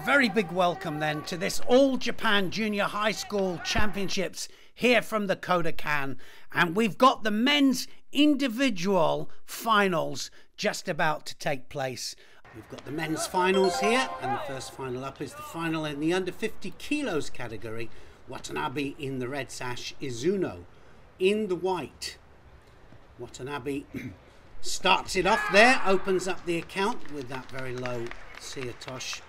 very big welcome then to this All Japan Junior High School Championships here from the Kodokan, and we've got the men's individual finals just about to take place. We've got the men's finals here, and the first final up is the final in the under 50 kilos category. Watanabe in the red sash, Izuno in the white. Watanabe starts it off there, opens up the account with that very low Seatosh.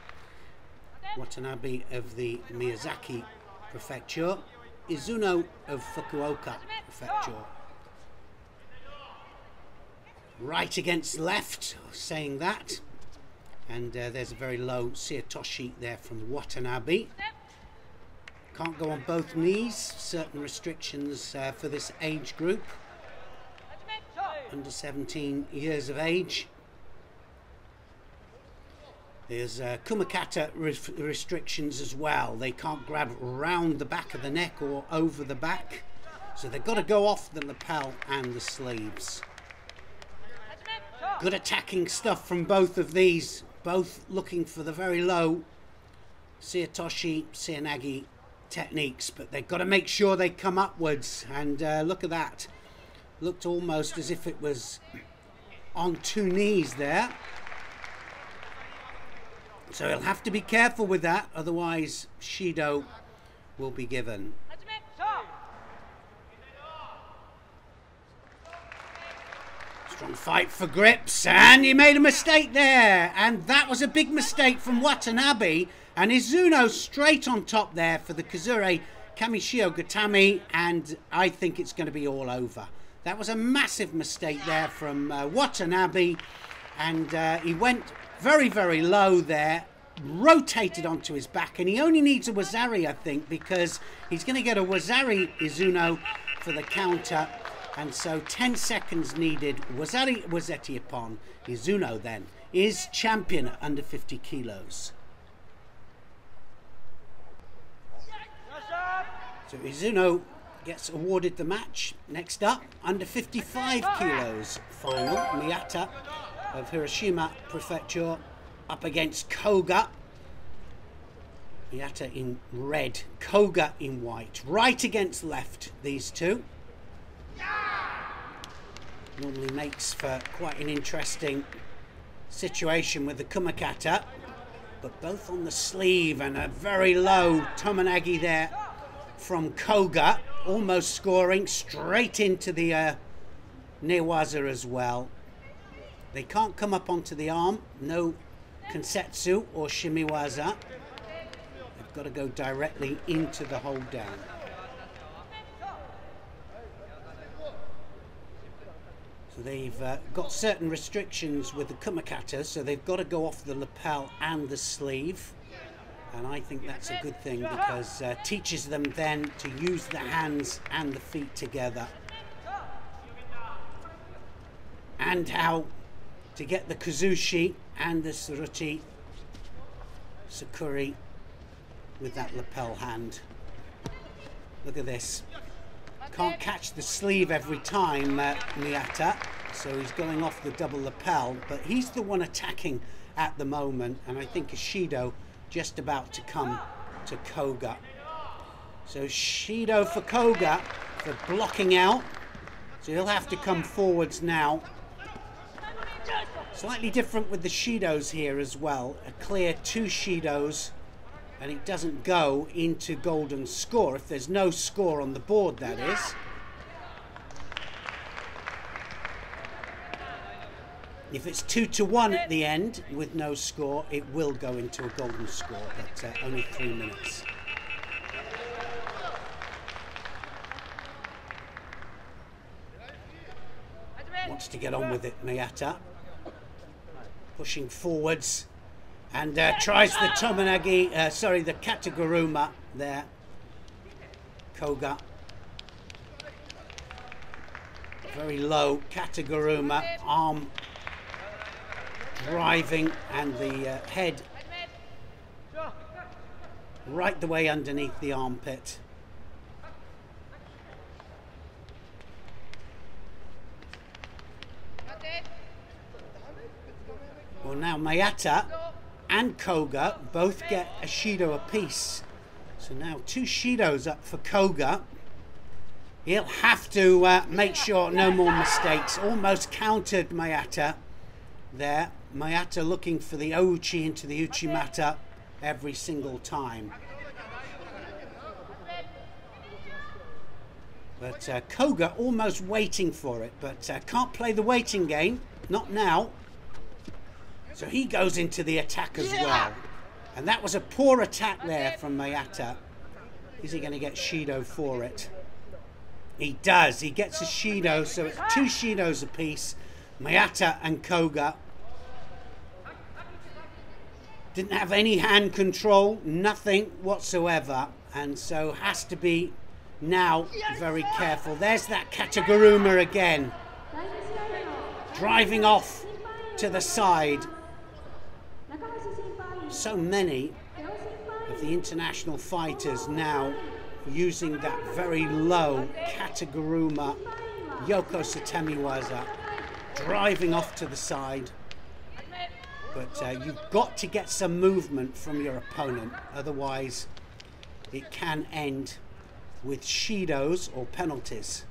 Watanabe of the Miyazaki Prefecture, Izuno of Fukuoka Prefecture. Right against left, saying that. And there's a very low Seatoshi there from Watanabe. Can't go on both knees, certain restrictions for this age group. Under 17 years of age. There's Kumakata restrictions as well. They can't grab round the back of the neck or over the back. So they've got to go off the lapel and the sleeves. Good attacking stuff from both of these. Both looking for the very low Seatoshi, Seanagi techniques. But they've got to make sure they come upwards. And look at that. Looked almost as if it was on two knees there. So he'll have to be careful with that, otherwise Shido will be given. Strong fight for grips, and he made a mistake there, and that was a big mistake from Watanabe, and Izuno straight on top there for the Kazure Kamishio Gatami, and I think it's going to be all over. That was a massive mistake there from Watanabe, and he went very, very low there, rotated onto his back, and he only needs a Wazari, I think, because he's going to get a Wazari Izuno for the counter, and so 10 seconds needed. Wazari Wazetti upon. Izuno then is champion at under 50 kilos. So Izuno gets awarded the match. Next up, under 55 kilos final, Miyata of Hiroshima Prefecture up against Koga. Miyata in red, Koga in white. Right against left, these two. Normally makes for quite an interesting situation with the Kumakata. But both on the sleeve, and a very low Tomonagi there from Koga. Almost scoring straight into the Newaza as well. They can't come up onto the arm. No Kensetsu or Shimiwaza. They've got to go directly into the hold down. So they've got certain restrictions with the Kumakata, so they've got to go off the lapel and the sleeve. And I think that's a good thing, because teaches them then to use the hands and the feet together. And how to get the Kazushi and the Suruchi Sakuri with that lapel hand. Look at this. Can't catch the sleeve every time, Miyata. So he's going off the double lapel, but he's the one attacking at the moment. And I think Shido just about to come to Koga. So Shido for Koga for blocking out. So he'll have to come forwards now. Slightly different with the Shidos here as well. A clear two Shidos, and it doesn't go into golden score. If there's no score on the board, that is. If it's 2-1 at the end with no score, it will go into a golden score, but only 3 minutes. Wants to get on with it, Miyata. Pushing forwards, and tries the Tomonagi, the Kataguruma there. Koga. Very low Kataguruma, arm driving, and the head right the way underneath the armpit. Well, now Miyata and Koga both get a Shido apiece. So now 2 Shidos up for Koga. He'll have to make sure no more mistakes. Almost countered Mayata there. Mayata looking for the Ouchi into the Uchimata every single time. But Koga almost waiting for it, but can't play the waiting game. Not now. So he goes into the attack as well. And that was a poor attack there from Mayata. Is he going to get Shido for it? He does. He gets a Shido, so it's 2 Shidos apiece. Mayata and Koga. Didn't have any hand control, nothing whatsoever. And so has to be now very careful. There's that Kataguruma again. Driving off to the side. So many of the international fighters now using that very low Kataguruma Yoko Satemiwaza, driving off to the side. But you've got to get some movement from your opponent, otherwise it can end with Shidos or penalties.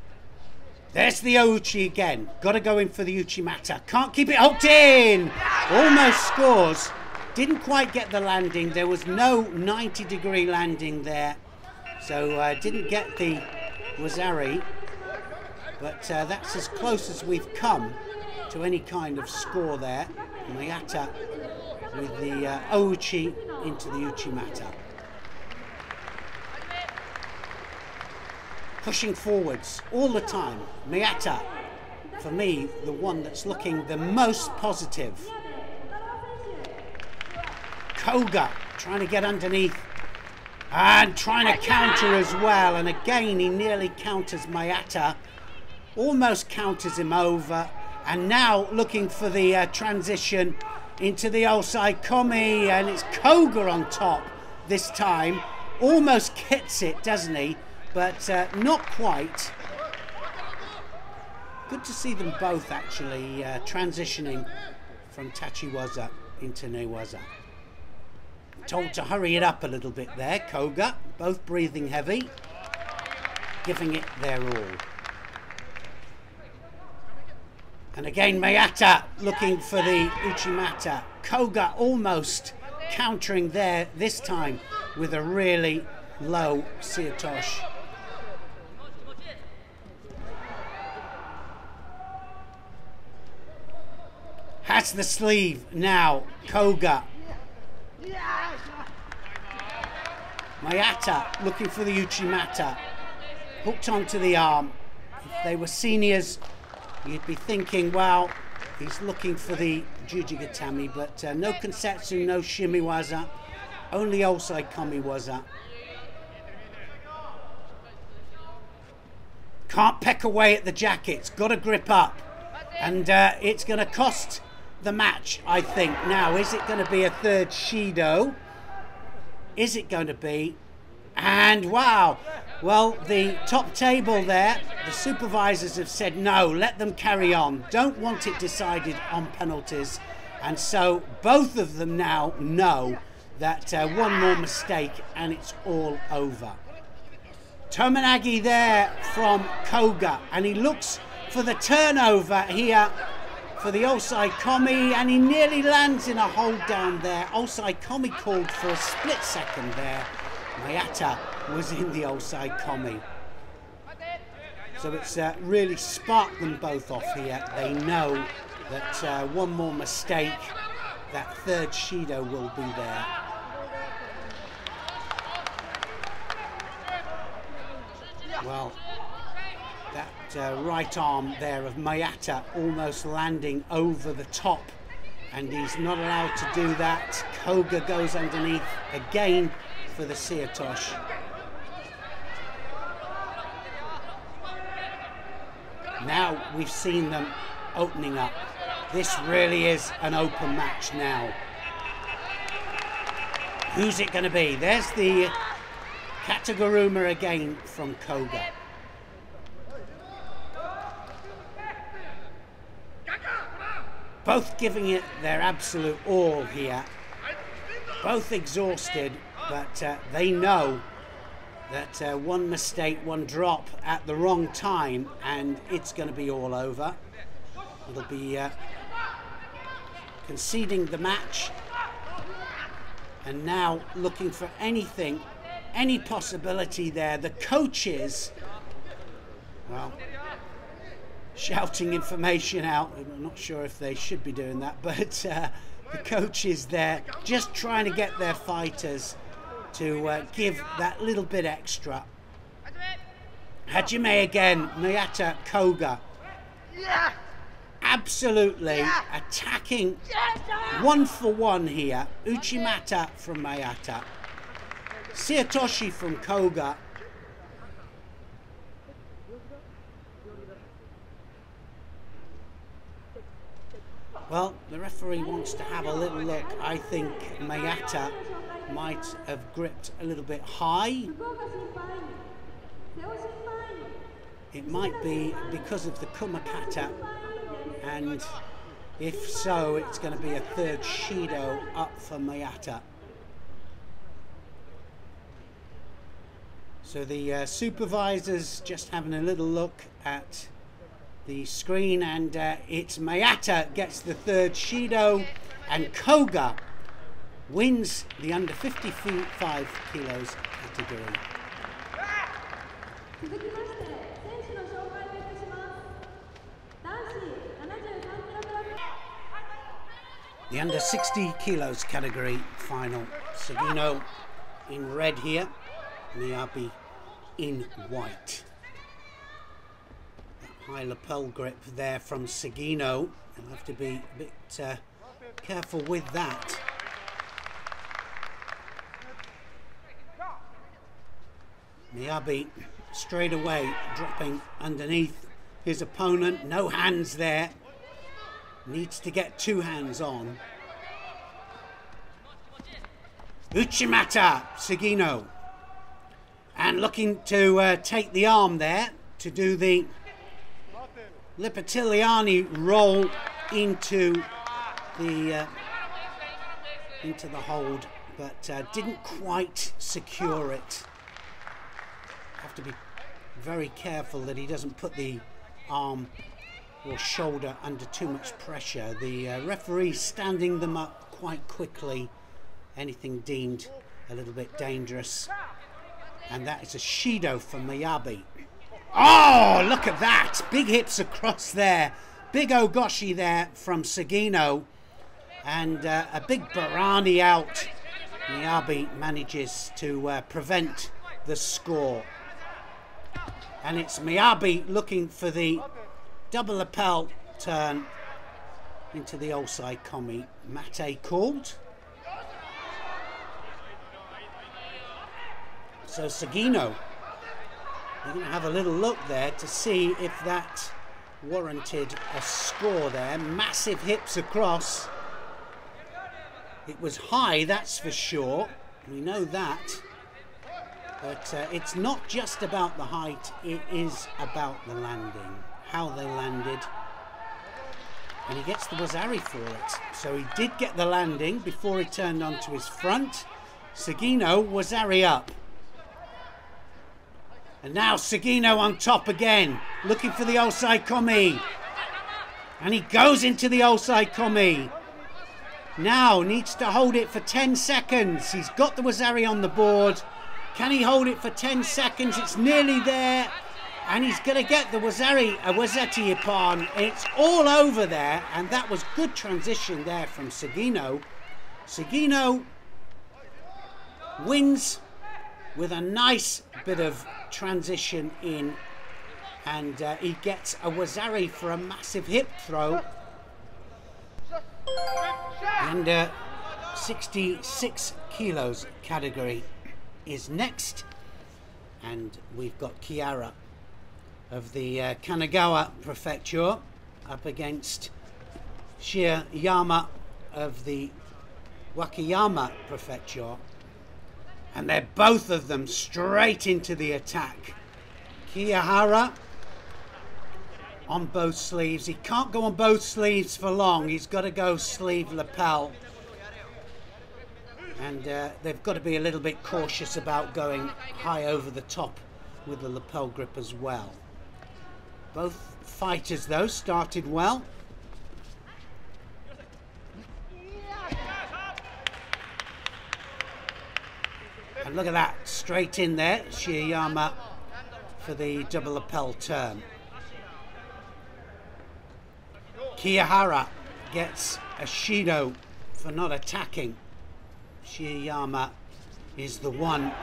There's the Ouchi again. Got to go in for the Uchimata. Can't keep it hooked in. Almost scores. Didn't quite get the landing. There was no 90-degree landing there. So didn't get the Wazari. But that's as close as we've come to any kind of score there. Mayata with the Ouchi into the Uchimata. Pushing forwards all the time. Mayata, for me, the one that's looking the most positive. Koga trying to get underneath and trying to counter as well. And again, he nearly counters Mayata. Almost counters him over. And now looking for the transition into the Osai Komi. And it's Koga on top this time. Almost gets it, doesn't he? But not quite. Good to see them both actually transitioning from Tachiwaza into Newaza. Told to hurry it up a little bit there, Koga. Both breathing heavy. Giving it their all. And again, Mayata looking for the Uchimata. Koga almost countering there, this time with a really low Seatosh. Has the sleeve now, Koga. Mayata looking for the Uchimata. Hooked onto the arm. If they were seniors, you'd be thinking, well, he's looking for the Jujigatami, but no Konsetsu, no Shimiwaza, only Osai Komiwaza. Can't peck away at the jackets, got to grip up, and it's going to cost the match, I think. Now, is it going to be a third Shido? Is it going to be? And wow, well, the top table there, the supervisors have said no, let them carry on. Don't want it decided on penalties. And so both of them now know that one more mistake and it's all over. Tomonagi there from Koga, and he looks for the turnover here for the Osai Komi, and he nearly lands in a hold down there. Osai Komi called for a split second there. Mayata was in the Osai Komi. So it's really sparked them both off here. They know that one more mistake, that third Shido will be there. Well, that right arm there of Mayata almost landing over the top, and he's not allowed to do that. Koga goes underneath again for the Seatosh. Now we've seen them opening up. This really is an open match now. Who's it going to be? There's the Kataguruma again from Koga. Both giving it their absolute all here. both exhausted, but they know that one mistake, one drop at the wrong time, and it's going to be all over. It'll be conceding the match, and now looking for anything, any possibility there. The coaches, well, shouting information out. I'm not sure if they should be doing that, but the coaches there just trying to get their fighters to give that little bit extra. Hajime again, Mayata, Koga. Absolutely attacking 1 for 1 here. Uchimata from Mayata. Siatoshi from Koga. Well, the referee wants to have a little look. I think Mayata might have gripped a little bit high. It might be because of the kumakata, and if so, it's going to be a third Shido up for Mayata. So the supervisors just having a little look at the screen, and it's Mayata gets the third Shido, and Koga wins the under 55 kilos category. The under 60 kilos category final. Sugino in red here, Miyabi in white. High lapel grip there from Sugino. You'll have to be a bit careful with that. Miyabi straight away dropping underneath his opponent. No hands there. Needs to get 2 hands on. Uchimata, Sugino. And looking to take the arm there to do the Lipatiliani roll into the hold, but didn't quite secure it. Have to be very careful that he doesn't put the arm or shoulder under too much pressure. The referee standing them up quite quickly. Anything deemed a little bit dangerous, and that is a Shido for Miyabi. Oh, look at that! Big hips across there. Big Ogoshi there from Sugino. And a big Barani out. Miyabi manages to prevent the score. And it's Miyabi looking for the double lapel turn into the Osai Komi. Mate called. So Sugino, we're going to have a little look there to see if that warranted a score there. Massive hips across. It was high, that's for sure. We know that. But it's not just about the height, it is about the landing. How they landed. And he gets the Wazari for it. So he did get the landing before he turned onto his front. Sugino, Wazari up. And now Sugino on top again, looking for the Osai Komi. And he goes into the Osai Komi. Now needs to hold it for 10 seconds. He's got the Wazari on the board. Can he hold it for 10 seconds? It's nearly there. And he's going to get the Wazari, a Wazeti Ippon. It's all over there. And that was good transition there from Sugino. Sugino wins with a nice bit of transition in, and he gets a Wazari for a massive hip throw. And 66 kilos category is next, and we've got Kiara of the Kanagawa Prefecture up against Shirayama of the Wakayama Prefecture. And they're both of them straight into the attack. Kiyahara on both sleeves. He can't go on both sleeves for long. He's got to go sleeve lapel. And they've got to be a little bit cautious about going high over the top with the lapel grip as well. Both fighters, though, started well. And look at that, straight in there, Shiyama for the double lapel turn. Kiyahara gets a Shido for not attacking. Shiyama is the one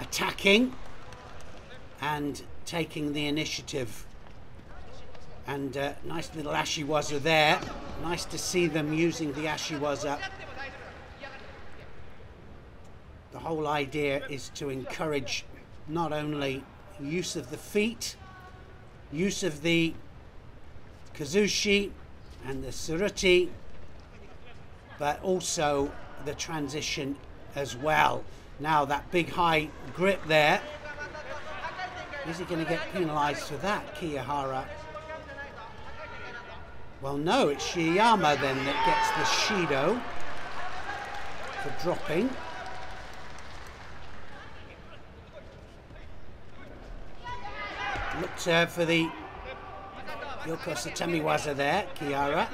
attacking and taking the initiative. And nice little Ashiwaza there. Nice to see them using the Ashiwaza. The whole idea is to encourage not only use of the feet, use of the kazushi and the suruti, but also the transition as well. Now that big high grip there. Is he going to get penalised for that, Kiyahara? Well, no, it's Shiyama then that gets the Shido for dropping. Looked for the Yoko Satemiwaza there, Kiyahara.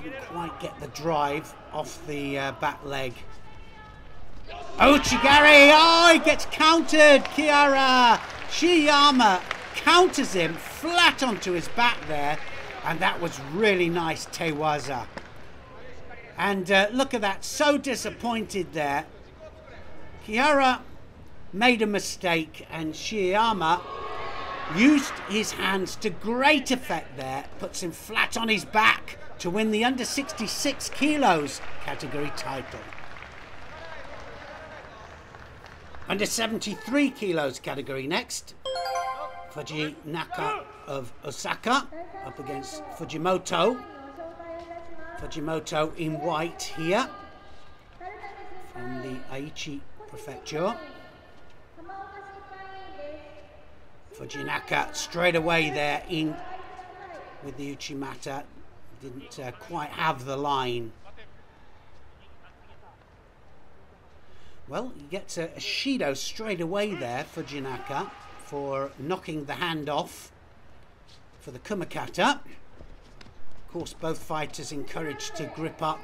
Didn't quite get the drive off the back leg. Ochigari! Oh, he gets countered! Kiyahara! Shiyama counters him flat onto his back there, and that was really nice Tewaza. And look at that, so disappointed there. Kiyahara made a mistake, and Shiyama used his hands to great effect there, puts him flat on his back to win the under 66 kilos category title. Under 73 kilos category next. Fujinaka of Osaka up against Fujimoto. Fujimoto in white here from the Aichi prefecture. Fujinaka straight away there in with the Uchimata. Didn't quite have the line. Well, he gets a Shido straight away there, Fujinaka, for knocking the hand off for the Kumakata. Of course, both fighters encouraged to grip up,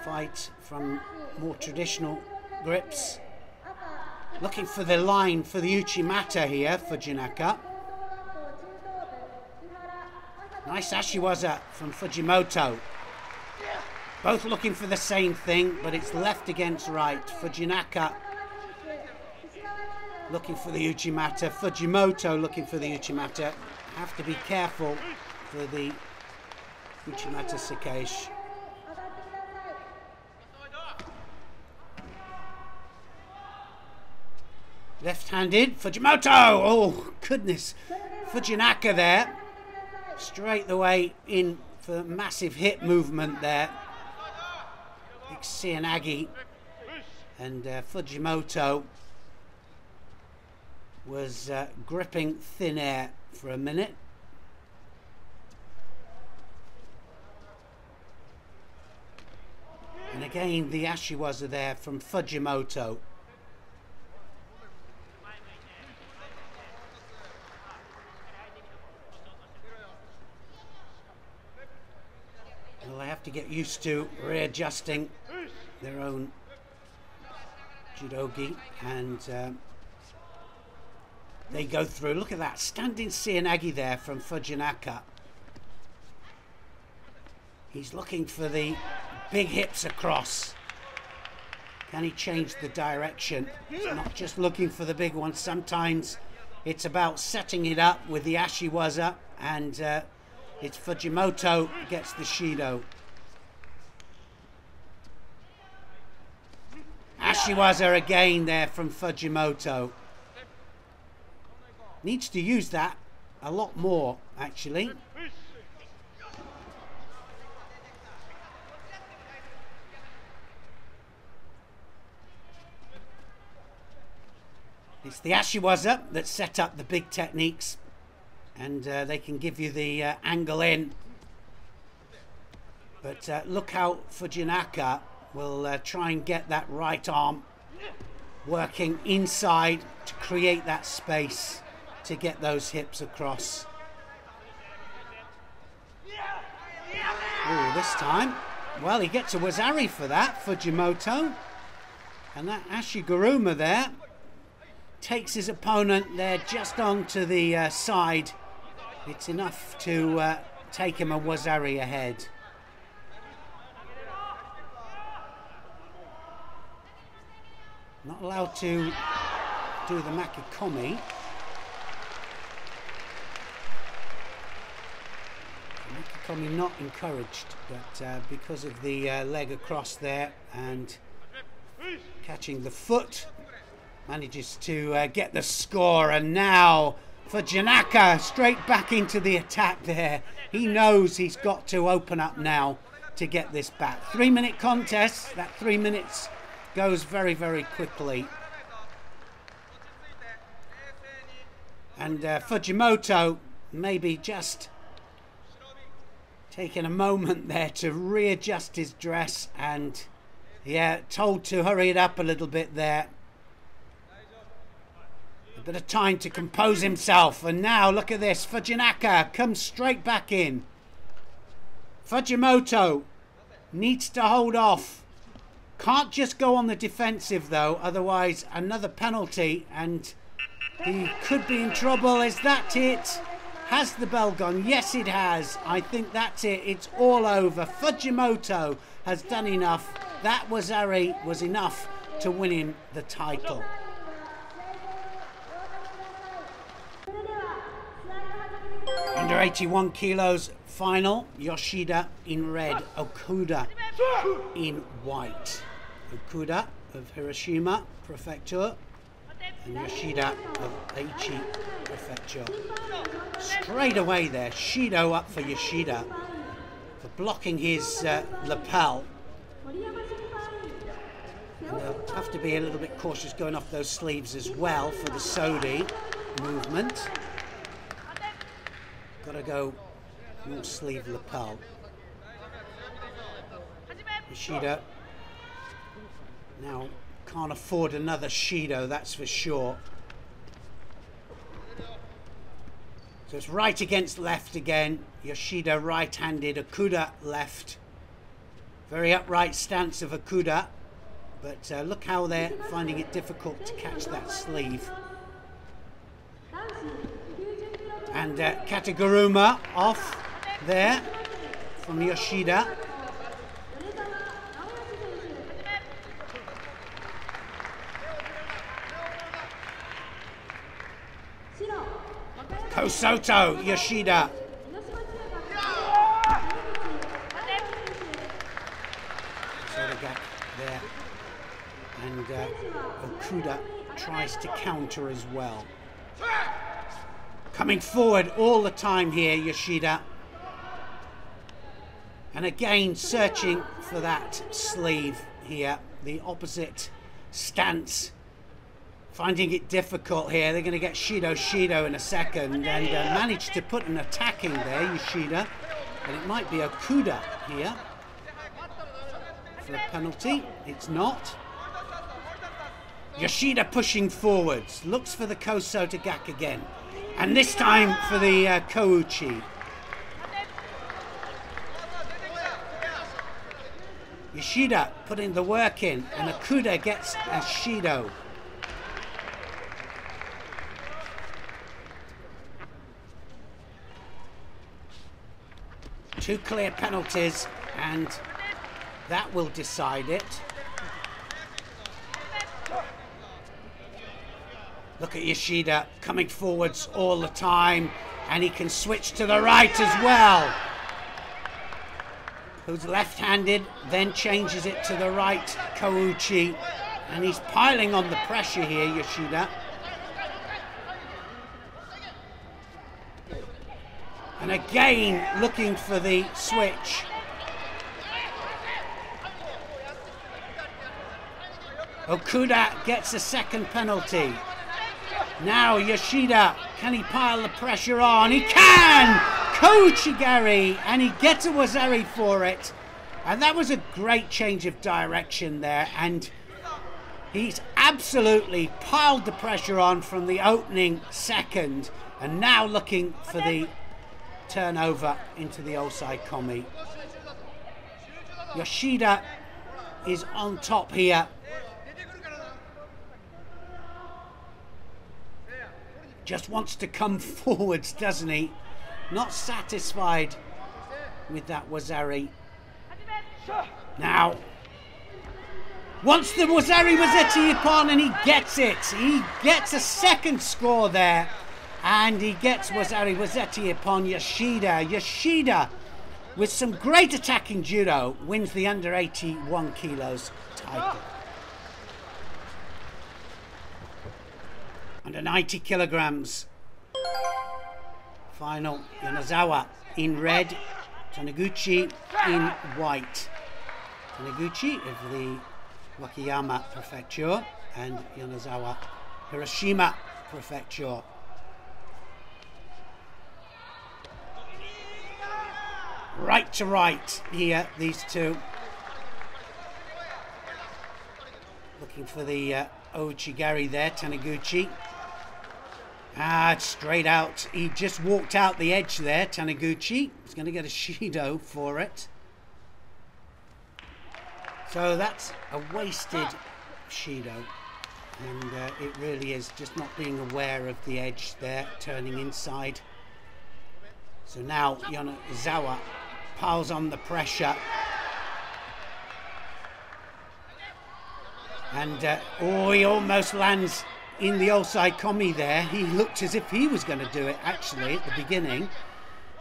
fight from more traditional grips. Looking for the line for the Uchimata here, Fujinaka. Nice Ashiwaza from Fujimoto. Both looking for the same thing, but it's left against right. Fujinaka looking for the Uchimata. Fujimoto looking for the Uchimata. Have to be careful for the Uchimata Sakesh. Left-handed, Fujimoto! Oh, goodness. Fujinaka there. Straight the way in for massive hip movement there. Big Seanagi. And Fujimoto was gripping thin air for a minute. And again, the Ashiwaza there from Fujimoto. Well, they have to get used to readjusting their own judogi, and they go through. Look at that, standing Seanagi there from Fujinaka. He's looking for the big hips across. Can he change the direction? He's not just looking for the big one. Sometimes it's about setting it up with the Ashiwaza, and it's Fujimoto gets the Shido. Ashiwaza again there from Fujimoto. Needs to use that a lot more, actually. It's the Ashiwaza that set up the big techniques, and they can give you the angle in. But look how Fujinaka will try and get that right arm working inside to create that space to get those hips across. Oh, this time, well, he gets a wazari for that, Fujimoto. And that Ashiguruma there takes his opponent there just onto the side. It's enough to take him a wazari ahead. Not allowed to do the makikomi. Makikomi not encouraged, but because of the leg across there and catching the foot, manages to get the score. And now for Janaka, straight back into the attack there. He knows he's got to open up now to get this back. 3-minute contest. That 3 minutes goes very, very quickly. And Fujimoto maybe just taking a moment there to readjust his dress, and yeah, told to hurry it up a little bit there. A bit of time to compose himself. And now look at this, Fujinaka comes straight back in. Fujimoto needs to hold off. Can't just go on the defensive though, otherwise another penalty and he could be in trouble. Is that it? Has the bell gone? Yes, it has. I think that's it. It's all over. Fujimoto has done enough. That wazari was enough to win him the title. Under 81 kilos final, Yoshida in red, Okuda in white. Okuda of Hiroshima Prefecture and Yoshida of Aichi Prefecture. Straight away there, Shido up for Yoshida for blocking his lapel. And they'll have to be a little bit cautious going off those sleeves as well for the Sodi movement. Got to go more sleeve lapel. Yoshida now can't afford another Shido, that's for sure. So it's right against left again. Yoshida right-handed, Okuda left. Very upright stance of Okuda, but look how they're finding it difficult to catch that sleeve. And Kataguruma off there from Yoshida. Kosoto, Yoshida. Sodagak there. And Okuda tries to counter as well. Coming forward all the time here, Yoshida. And again, searching for that sleeve here. The opposite stance. Finding it difficult here. They're going to get Shido in a second. And managed to put an attacking there, Yoshida. And it might be Okuda here for a penalty. It's not. Yoshida pushing forwards. Looks for the Kosotagak again. And this time for the Kouchi. Yoshida putting the work in, and Okuda gets a Shido. Two clear penalties, and that will decide it. Look at Yoshida coming forwards all the time, and he can switch to the right as well. Who's left-handed, then changes it to the right, Kouchi, and he's piling on the pressure here, Yoshida. And again, looking for the switch. Okuda gets a second penalty. Now Yoshida, can he pile the pressure on? He can! Kouchigari, and he gets a wazari for it. And that was a great change of direction there, and he's absolutely piled the pressure on from the opening second, and now looking for the turnover into the outside komi. Yoshida is on top here. Just wants to come forwards, doesn't he? Not satisfied with that wazari. Now, wants the wazari wazeti ippon, and he gets it. He gets a second score there, and he gets wazari wazeti ippon Yoshida. Yoshida, with some great attacking judo, wins the under 81 kilos title. Under 90 kilograms. Final, Yonezawa in red, Taniguchi in white. Taniguchi of the Wakayama Prefecture and Yonezawa, Hiroshima Prefecture. Right to right here, these two. Looking for the Ouchigari there, Taniguchi. Straight out. He just walked out the edge there, Taniguchi. He's going to get a Shido for it. So that's a wasted Shido. And it really is just not being aware of the edge there, turning inside. So now Yonezawa piles on the pressure. And he almost lands in the outside komi there. He looked as if he was going to do it actually at the beginning,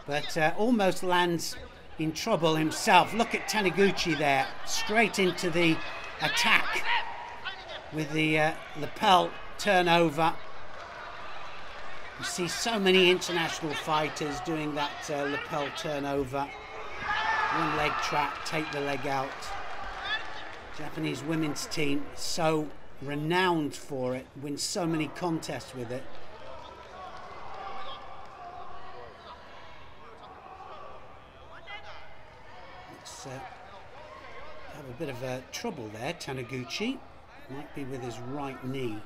but almost lands in trouble himself. Look at Taniguchi there, straight into the attack with the lapel turnover. You see so many international fighters doing that lapel turnover. One leg trap, take the leg out. Japanese women's team, so renowned for it, wins so many contests with it. Let's have a bit of trouble there. Taniguchi might be with his right knee.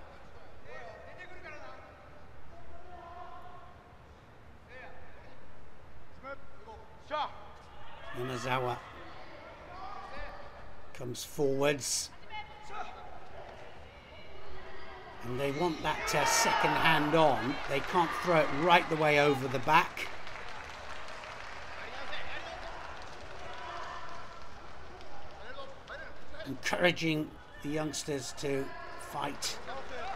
Yonezawa comes forwards, and they want that second hand on. They can't throw it right the way over the back. Encouraging the youngsters to fight.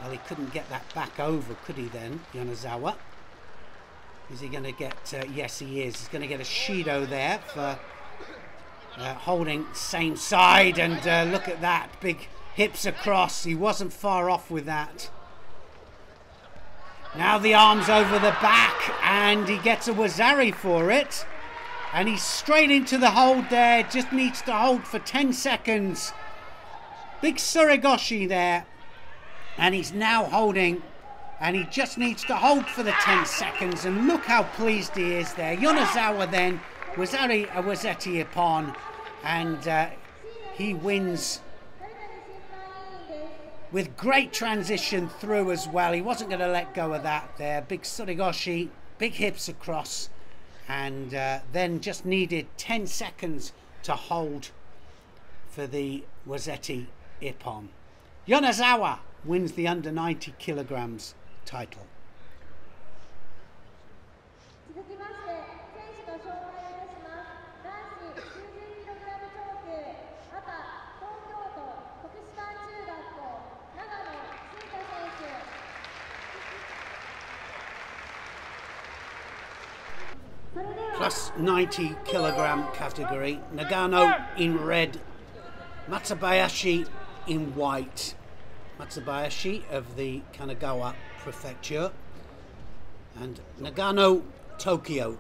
Well, he couldn't get that back over, could he then, Yonezawa? Is he going to get... yes, he is. He's going to get a Shido there for holding same side. And look at that. Big hips across. He wasn't far off with that. Now the arms over the back. And he gets a wazari for it. And he's straight into the hold there. Just needs to hold for 10 seconds. Big surigoshi there. And he's now holding... and he just needs to hold for the 10 seconds, and look how pleased he is there. Yonezawa then, wazari a wazeti ippon, and he wins with great transition through as well. He wasn't going to let go of that there. Big surigoshi, big hips across, and then just needed 10 seconds to hold for the wazeti ippon. Yonezawa wins the under 90 kilograms title. Plus 90 kilogram category. Nagano in red, Matsubayashi in white. Matsubayashi of the Kanagawa Prefecture, and Nagano, Tokyo.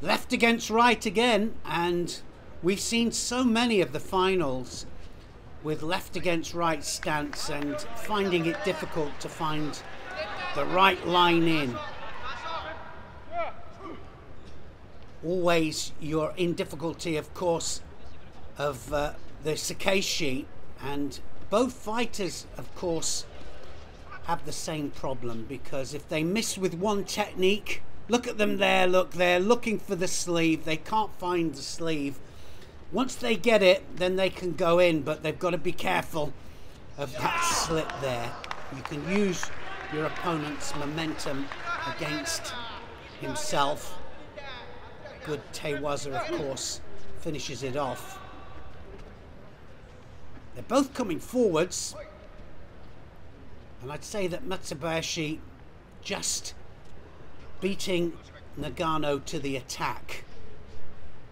Left against right again, and we've seen so many of the finals with left against right stance and finding it difficult to find the right line in. Always you're in difficulty, of course, of the Sakeishi, and both fighters, of course, have the same problem, because if they miss with one technique, look at them there, look, they're looking for the sleeve, they can't find the sleeve. Once they get it, then they can go in, but they've got to be careful of that slip there. You can use your opponent's momentum against himself. Good Tewaza, of course, finishes it off. They're both coming forwards, and I'd say that Matsubayashi just beating Nagano to the attack.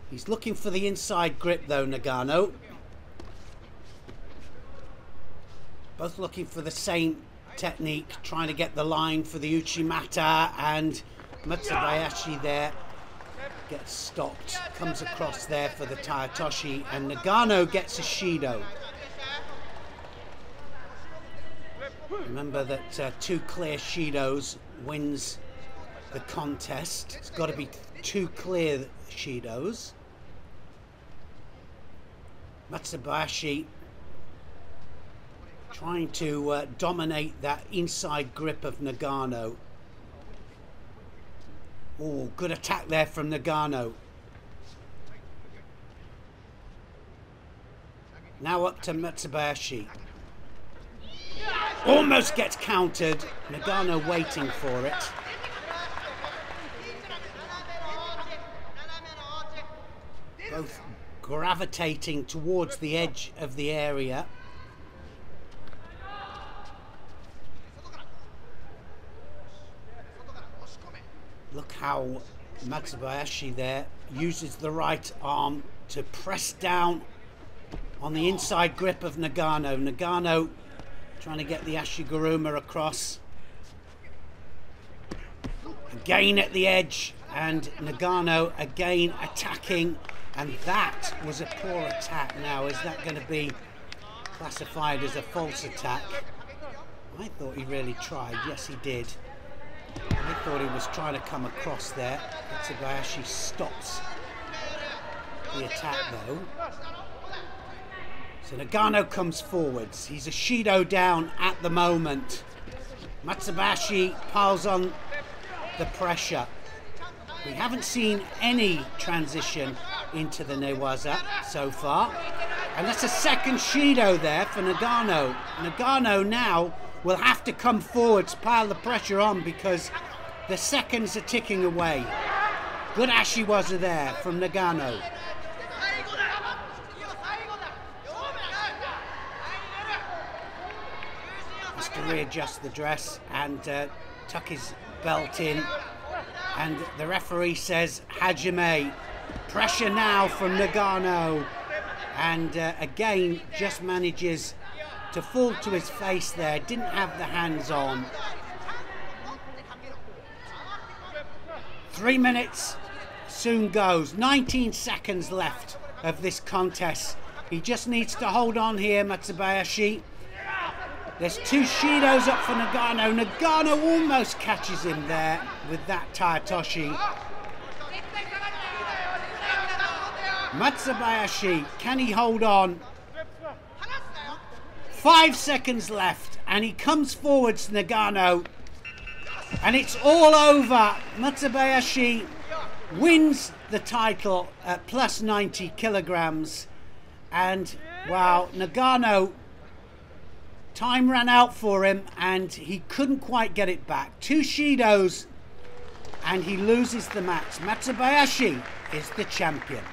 He's looking for the inside grip though, Nagano. Both looking for the same technique, trying to get the line for the Uchimata, and Matsubayashi there gets stopped, comes across there for the Taitoshi, and Nagano gets a Shido. Remember that 2 clear Shidos wins the contest. It's got to be 2 clear Shidos. Matsubayashi trying to dominate that inside grip of Nagano. Oh, good attack there from Nagano. Now up to Matsubayashi. Almost gets countered. Nagano waiting for it. Both gravitating towards the edge of the area. Look how Matsubayashi there uses the right arm to press down on the inside grip of Nagano. Nagano trying to get the Ashiguruma across. Again at the edge, and Nagano again attacking, and that was a poor attack. Now, is that going to be classified as a false attack? I thought he really tried. Yes, he did. I thought he was trying to come across there. Matsubayashi stops the attack though. So Nagano comes forwards. He's a Shido down at the moment. Matsubayashi piles on the pressure. We haven't seen any transition into the Newaza so far. And that's a second Shido there for Nagano. Nagano now will have to come forward to pile the pressure on, because the seconds are ticking away. Good Ashiwaza there from Nagano. Has to readjust the dress and tuck his belt in. And the referee says, Hajime. Pressure now from Nagano. And again, just manages to fall to his face there. Didn't have the hands on. 3 minutes soon goes. 19 seconds left of this contest. He just needs to hold on here, Matsubayashi. There's 2 Shidos up for Nagano. Nagano almost catches him there with that Taitoshi. Matsubayashi, can he hold on? 5 seconds left, and he comes forwards, Nagano, and it's all over. Matsubayashi wins the title at plus 90 kilograms, and wow, Nagano, time ran out for him and he couldn't quite get it back. 2 Shidos and he loses the match. Matsubayashi is the champion.